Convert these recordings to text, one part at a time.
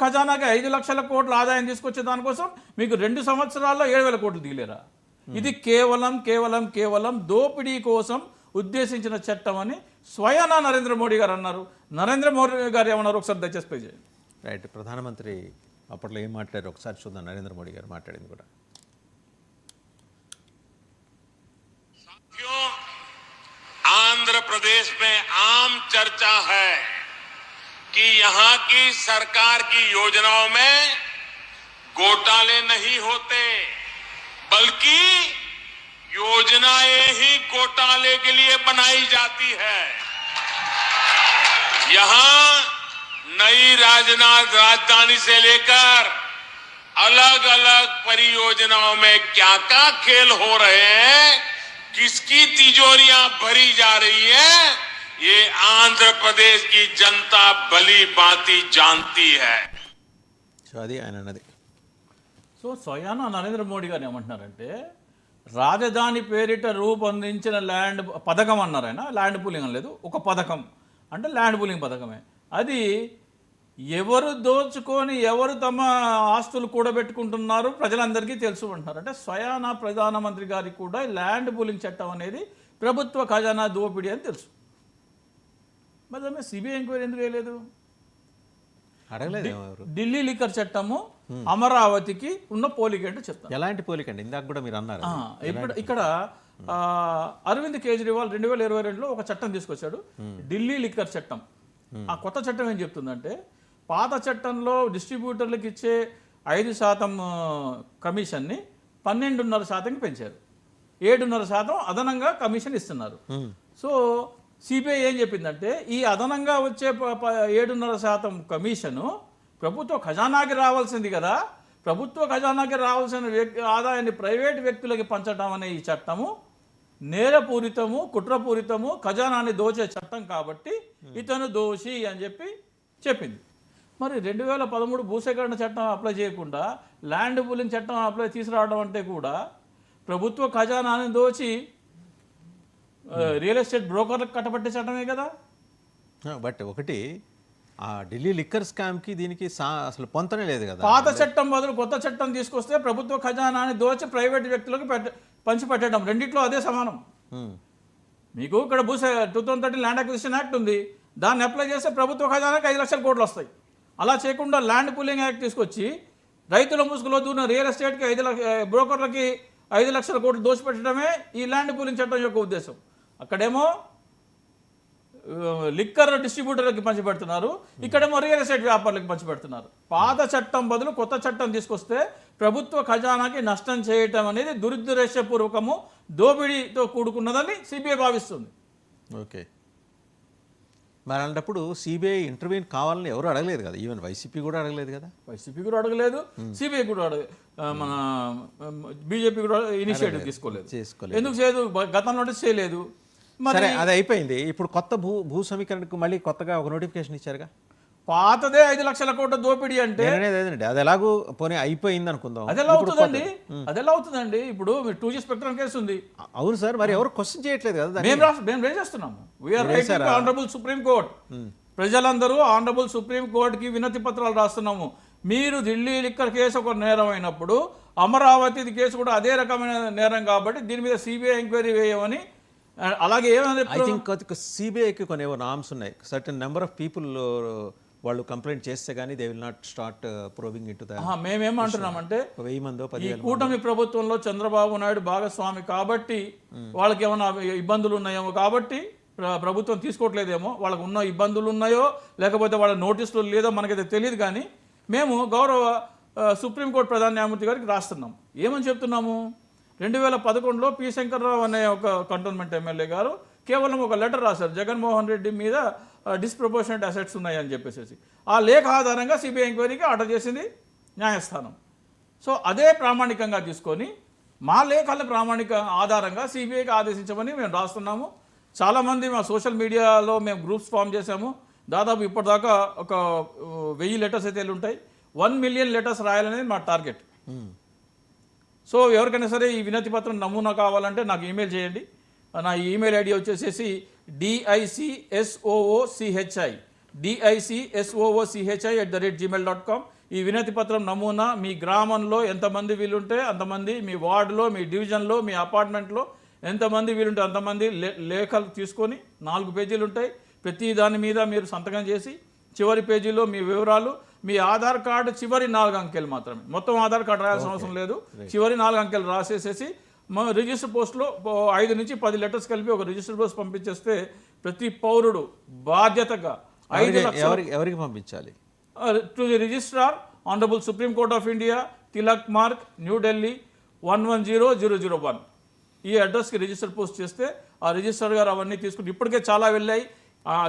ఖజానాకి 5 లక్షల కోట్ల ఆదాయం తీసుకొచ్చే దానికోసం మీకు 2 సంవత్సరాల్లో 7,000 కోట్లు దిగలేరా? ఇది కేవలం కేవలం కేవలం దోపిడీ కోసం ఉద్దేశించిన చట్టం అని స్వయానా నరేంద్ర మోడీ గారు అన్నారు. నరేంద్ర మోడీ గారు ఏమన్నారు ఒకసారి దయచేసి ప్లే చేయండి. రైట్, ప్రధానమంత్రి అప్పట్లో ఏం మాట్లాడారు ఒకసారి చూద్దాం. నరేంద్ర మోడీ గారు మాట్లాడింది కూడా. आंध्र प्रदेश में आम चर्चा है कि यहां की सरकार की योजनाओं में घोटाले नहीं होते, बल्कि योजनाएं ही घोटाले के लिए बनाई जाती है। यहां नई राजधानी से लेकर अलग अलग परियोजनाओं में क्या क्या खेल हो रहे हैं, किसकी तिजोरियां भरी जा रही है, ये आंध्र प्रदेश की जनता भली भांति जानती है. సో అది ఆయన అన్నది. సో స్వయానా నరేంద్ర మోడీ గారు ఏమంటున్నారంటే రాజధాని పేరిట రూపొందించిన ల్యాండ్ పథకం అన్నారు. ఆయన ల్యాండ్ పూలింగ్ అనలేదు, ఒక పథకం అంటే ల్యాండ్ పూలింగ్ పథకమే. అది ఎవరు దోచుకొని ఎవరు తమ ఆస్తులు కూడబెట్టుకుంటున్నారు ప్రజలందరికీ తెలుసు అంటున్నారు. అంటే స్వయానా ప్రధానమంత్రి గారికి కూడా ల్యాండ్ పూలింగ్ చట్టం అనేది ప్రభుత్వ ఖజానా దోపిడీ అని తెలుసు. మరి సిబిఐ ఎంక్వైరీ ఎందుకు వేయలేదు? అడగలేదు. ఢిల్లీ లిక్కర్ చట్టము అమరావతికి ఉన్న పోలిక అంటే చెప్తాను. ఎలాంటి పోలిక అండి? ఇందాక కూడా మీరు అన్నారు. ఇప్పుడు ఇక్కడ అరవింద్ కేజ్రీవాల్ 2022లో ఒక చట్టం తీసుకొచ్చాడు, ఢిల్లీ లిక్కర్ చట్టం. ఆ కొత్త చట్టం ఏం చెప్తుందంటే పాత చట్టంలో డిస్ట్రిబ్యూటర్లకు ఇచ్చే 5% కమిషన్ని 12.5%కి పెంచారు. 7.5% అదనంగా కమిషన్ ఇస్తున్నారు. సో సిబిఐ ఏం చెప్పిందంటే ఈ అదనంగా వచ్చే 7.5% కమిషను ప్రభుత్వ ఖజానాకి రావాల్సింది కదా, ప్రభుత్వ ఖజానాకి రావాల్సిన ఆదాయాన్ని ప్రైవేట్ వ్యక్తులకి పంచడం అనే ఈ చట్టము నేరపూరితము, కుట్రపూరితము, ఖజానాన్ని దోచే చట్టం కాబట్టి ఇతను దోషి అని చెప్పింది. మరి 2013 భూసేకరణ చట్టం అప్లై చేయకుండా ల్యాండ్ పూలింగ్ చట్టం అప్లై తీసుకురావడం అంటే కూడా ప్రభుత్వ ఖజానాన్ని దోచి రియల్ ఎస్టేట్ బ్రోకర్లకు కట్టబట్టే చట్టమే కదా. బట్ ఒకటి ఆ ఢిల్లీ లిక్కర్ స్కామ్కి దీనికి అసలు పొంతనే లేదు కదా. పాత చట్టం బదులు కొత్త చట్టం తీసుకొస్తే ప్రభుత్వ ఖజానాన్ని దోచి ప్రైవేట్ వ్యక్తులకు పంచి పెట్టడం రెండిట్లో అదే సమానం. మీకు ఇక్కడ 2013 ల్యాండ్ అక్విజిషన్ యాక్ట్ ఉంది, దాన్ని అప్లై చేస్తే ప్రభుత్వ ఖజానాకి 5 లక్షల కోట్లు వస్తాయి. అలా చేయకుండా ల్యాండ్ పూలింగ్ యాక్ట్ తీసుకొచ్చి రైతుల ముసుగులో దూరిన రియల్ ఎస్టేట్కి బ్రోకర్లకి 5 లక్షల కోట్లు దోచిపెట్టడమే ఈ ల్యాండ్ పూలింగ్ చట్టం యొక్క ఉద్దేశం. అక్కడేమో లిక్కర్ డిస్ట్రిబ్యూటర్లకి పంచిపెడుతున్నారు, ఇక్కడేమో రియల్ ఎస్టేట్ వ్యాపారులకు పంచిపెడుతున్నారు. పాత చట్టం బదులు కొత్త చట్టం తీసుకొస్తే ప్రభుత్వ ఖజానాకి నష్టం చేయటం అనేది దురుద్దేశపూర్వకము, దోపిడీతో కూడుకున్నదని సిబిఐ భావిస్తుంది. ఓకే, మరి అలాంటప్పుడు సిబిఐ ఇంటర్వ్యూన్ కావాలని ఎవరు అడగలేదు కదా, ఈవెన్ వైసీపీ కూడా అడగలేదు కదా. వైసీపీ కూడా అడగలేదు, సిబిఐ కూడా మన బీజేపీ కూడా ఇనిషియేటివ్ తీసుకోలేదు. ఎందుకు చేయదు? గతంలో చేయలేదు. సరే, అది అయిపోయింది. ఇప్పుడు కొత్త భూ సమీకరణకు మళ్ళీ కొత్తగా ఒక నోటిఫికేషన్ ఇచ్చారుగా. పాతదే 5 లక్షల కోట్ల దోపిడీ అంటే అది ఎలాగో పోనీ అయిపోయింది అనుకుందాం. అది ఎలా అవుతుందండి? ఇప్పుడు మీరు 2G స్పెక్ట్రమ్ కేసు ఉంది. అవును సార్, మరి ఎవరు క్వశ్చన్ చేయట్లేదు కదా. మేము రేజ్ చేస్తున్నాము. We are writing honourable supreme court. ప్రజలందరూ ఆనరబుల్ సుప్రీం కోర్టుకి వినతి పత్రాలు రాస్తున్నాము. మీరు ఢిల్లీ లిక్కర్ కేసు ఒక నేరం అయినప్పుడు అమరావతి కేసు కూడా అదే రకమైన నేరం కాబట్టి దీని మీద సిబిఐ ఎంక్వైరీ వేయమని. అలాగే ఐ థింక్ సిబిఐకి కొన్ని నామ్స్ ఉన్నాయి. సర్టన్ నెంబర్ ఆఫ్ పీపుల్ వాళ్ళు కంప్లైంట్ చేస్తే కానీ they will not start probing into that. మేమేమంటున్నామంటే 1000 మందో 10,000 కూటమి ప్రభుత్వంలో చంద్రబాబు నాయుడు భాగస్వామి కాబట్టి వాళ్ళకి ఏమైనా ఇబ్బందులు ఉన్నాయేమో కాబట్టి ప్రభుత్వం తీసుకోవట్లేదేమో, వాళ్ళకు ఉన్న ఇబ్బందులు ఉన్నాయో లేకపోతే వాళ్ళ నోటీసులు లేదో మనకైతే తెలియదు. కానీ మేము గౌరవ సుప్రీంకోర్టు ప్రధాన న్యాయమూర్తి గారికి రాస్తున్నాం. ఏమని చెప్తున్నాము? 2011లో పి శంకర్రావు అనే ఒక కంటోన్మెంట్ ఎమ్మెల్యే గారు కేవలం ఒక లెటర్ రాశారు, జగన్మోహన్ రెడ్డి మీద డిస్ప్రపోర్షనేట్ అసెట్స్ ఉన్నాయని చెప్పేసి. ఆ లేఖ ఆధారంగా సిబిఐ ఎంక్వైరీకి ఆర్డర్ చేసింది న్యాయస్థానం. సో అదే ప్రామాణికంగా తీసుకొని మా లేఖల ప్రామాణిక ఆధారంగా సిబిఐకి ఆదేశించమని మేము రాస్తున్నాము. చాలామంది మా సోషల్ మీడియాలో మేము గ్రూప్స్ ఫామ్ చేశాము. దాదాపు ఇప్పటిదాకా ఒక 1000 లెటర్స్ అయితే ఉంటాయి. 1 మిలియన్ లెటర్స్ రాయాలనేది మా టార్గెట్. సో ఎవరికైనా సరే ఈ వినతి పత్రం నమూనా కావాలంటే నాకు ఈమెయిల్ చేయండి. నా ఈమెయిల్ ఐడి వచ్చేసేసి DICSOOCHI DICSOOCHI@gmail.com. ఈ వినతి పత్రం నమూనా మీ గ్రామంలో ఎంతమంది వీలుంటే అంతమంది, మీ వార్డులో, మీ డివిజన్లో, మీ అపార్ట్మెంట్లో ఎంతమంది వీలుంటే అంతమంది లేఖలు తీసుకొని 4 పేజీలు ఉంటాయి. ప్రతి దాని మీద మీరు సంతకం చేసి చివరి పేజీలో మీ వివరాలు, మీ ఆధార్ కార్డు చివరి 4 అంకెలు మాత్రమే, మొత్తం ఆధార్ కార్డు రాయాల్సిన అవసరం లేదు, చివరి 4 అంకెలు రాసేసేసి రిజిస్టర్ పోస్ట్లో 5 నుంచి 10 లెటర్స్ కలిపి ఒక రిజిస్టర్ పోస్ట్ పంపించేస్తే ప్రతి పౌరుడు బాధ్యతగా 5 లక్షలు ఎవరికి పంపించాలి? To the registrar, honourable supreme court of India, Tilak Marg, New Delhi 110001. ఈ అడ్రస్కి రిజిస్టర్ పోస్ట్ చేస్తే ఆ రిజిస్టర్ గారు అవన్నీ తీసుకుంటే ఇప్పటికే చాలా వెళ్ళాయి.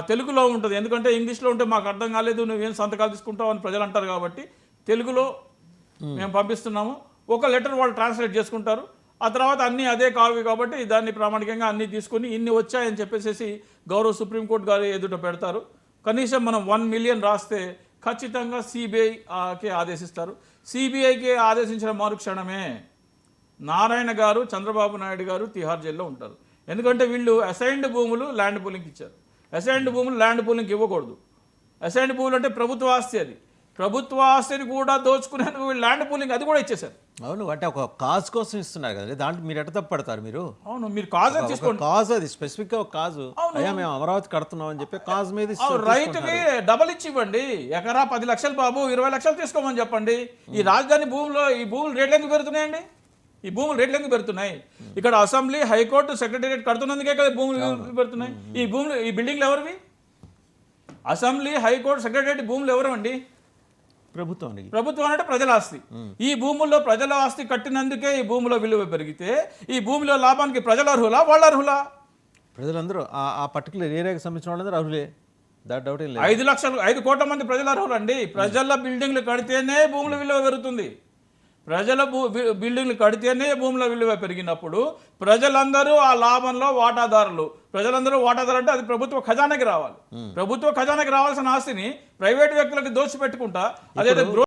తెలుగులో ఉంటుంది, ఎందుకంటే ఇంగ్లీష్లో ఉంటే మాకు అర్థం కాలేదు, నువ్వేం సంతకాలు తీసుకుంటావు అని ప్రజలు అంటారు కాబట్టి తెలుగులో మేము పంపిస్తున్నాము. ఒక లెటర్ వాళ్ళు ట్రాన్స్లేట్ చేసుకుంటారు. ఆ తర్వాత అన్నీ అదే కావి కాబట్టి దాన్ని ప్రామాణికంగా అన్నీ తీసుకొని ఇన్ని వచ్చాయని చెప్పేసి గౌరవ సుప్రీంకోర్టు గారు ఎదుట పెడతారు. కనీసం మనం 1 మిలియన్ రాస్తే ఖచ్చితంగా సిబిఐకి ఆదేశిస్తారు. సిబిఐకి ఆదేశించిన మరుక్షణమే నారాయణ గారు, చంద్రబాబు నాయుడు గారు తిహార్ జైల్లో ఉంటారు. ఎందుకంటే వీళ్ళు అసైన్డ్ భూములు ల్యాండ్ పూలింగ్కి ఇచ్చారు. అసైన్డ్ భూములు ల్యాండ్ పూలింగ్కి ఇవ్వకూడదు. అసైన్డ్ భూములు అంటే ప్రభుత్వ ఆస్తి, అది ప్రభుత్వ ఆస్తిని కూడా దోచుకునేందుకు వీళ్ళు ల్యాండ్ పూలింగ్ అది కూడా ఇచ్చేశారు. అవును, అంటే ఒక కాజ్ కోసం ఇస్తున్నారు కదా, దాంట్లో మీరు ఎట్ట తప్పడతారు? మీరు అవును, మీరు కాజ్ తీసుకోండి. కాజ్ అది స్పెసిఫిక్ గా ఒక కాజు, అయ్యా మేము అమరావతి కడుతున్నాం అని చెప్పి కాజ్ మీద రైతుకి డబల్ ఇచ్చి ఇవ్వండి. ఎకరా 10 లక్షలు బాబు 20 లక్షలు తీసుకోమని చెప్పండి. ఈ రాజధాని భూమిలో ఈ భూములు రేట్లు ఎందుకు పెరుగుతున్నాయండి? ఈ భూములు రేట్లు ఎందుకు పెరుగుతున్నాయి? ఇక్కడ అసెంబ్లీ, హైకోర్టు, సెక్రటేరియట్ కడుతున్నందుకే కదా భూములు పెరుగుతున్నాయి. ఈ భూములు, ఈ బిల్డింగ్లు ఎవరివి? అసెంబ్లీ, హైకోర్టు, సెక్రటేరియట్ భూములు ఎవరండి? ప్రభుత్వానికి. ప్రభుత్వం అంటే ప్రజల ఆస్తి. ఈ భూముల్లో ప్రజల ఆస్తి కట్టినందుకే ఈ భూమిలో విలువ పెరిగితే ఈ భూమిలో లాభానికి ప్రజలు అర్హులా, వాళ్ళు అర్హులా? ప్రజలందరూ ఆ పర్టికులర్ ఏరియాకి సంబంధించిన వాళ్ళందరూ అర్హులే, దాట్ డౌట్ ఏం లేదు. 5 కోట్ల మంది ప్రజలు అర్హులండి. ప్రజల బిల్డింగ్లు కడితేనే భూముల విలువ పెరుగుతుంది. ప్రజల బిల్డింగ్లు కడితేనే భూముల విలువ పెరిగినప్పుడు ప్రజలందరూ ఆ లాభంలో వాటాదారులు. ప్రజలందరూ వాటాదారు అంటే అది ప్రభుత్వ ఖజానాకి రావాలి. ప్రభుత్వ ఖజానాకి రావాల్సిన ఆస్తిని ప్రైవేట్ వ్యక్తులకు దోచిపెట్టుకుంటా అదే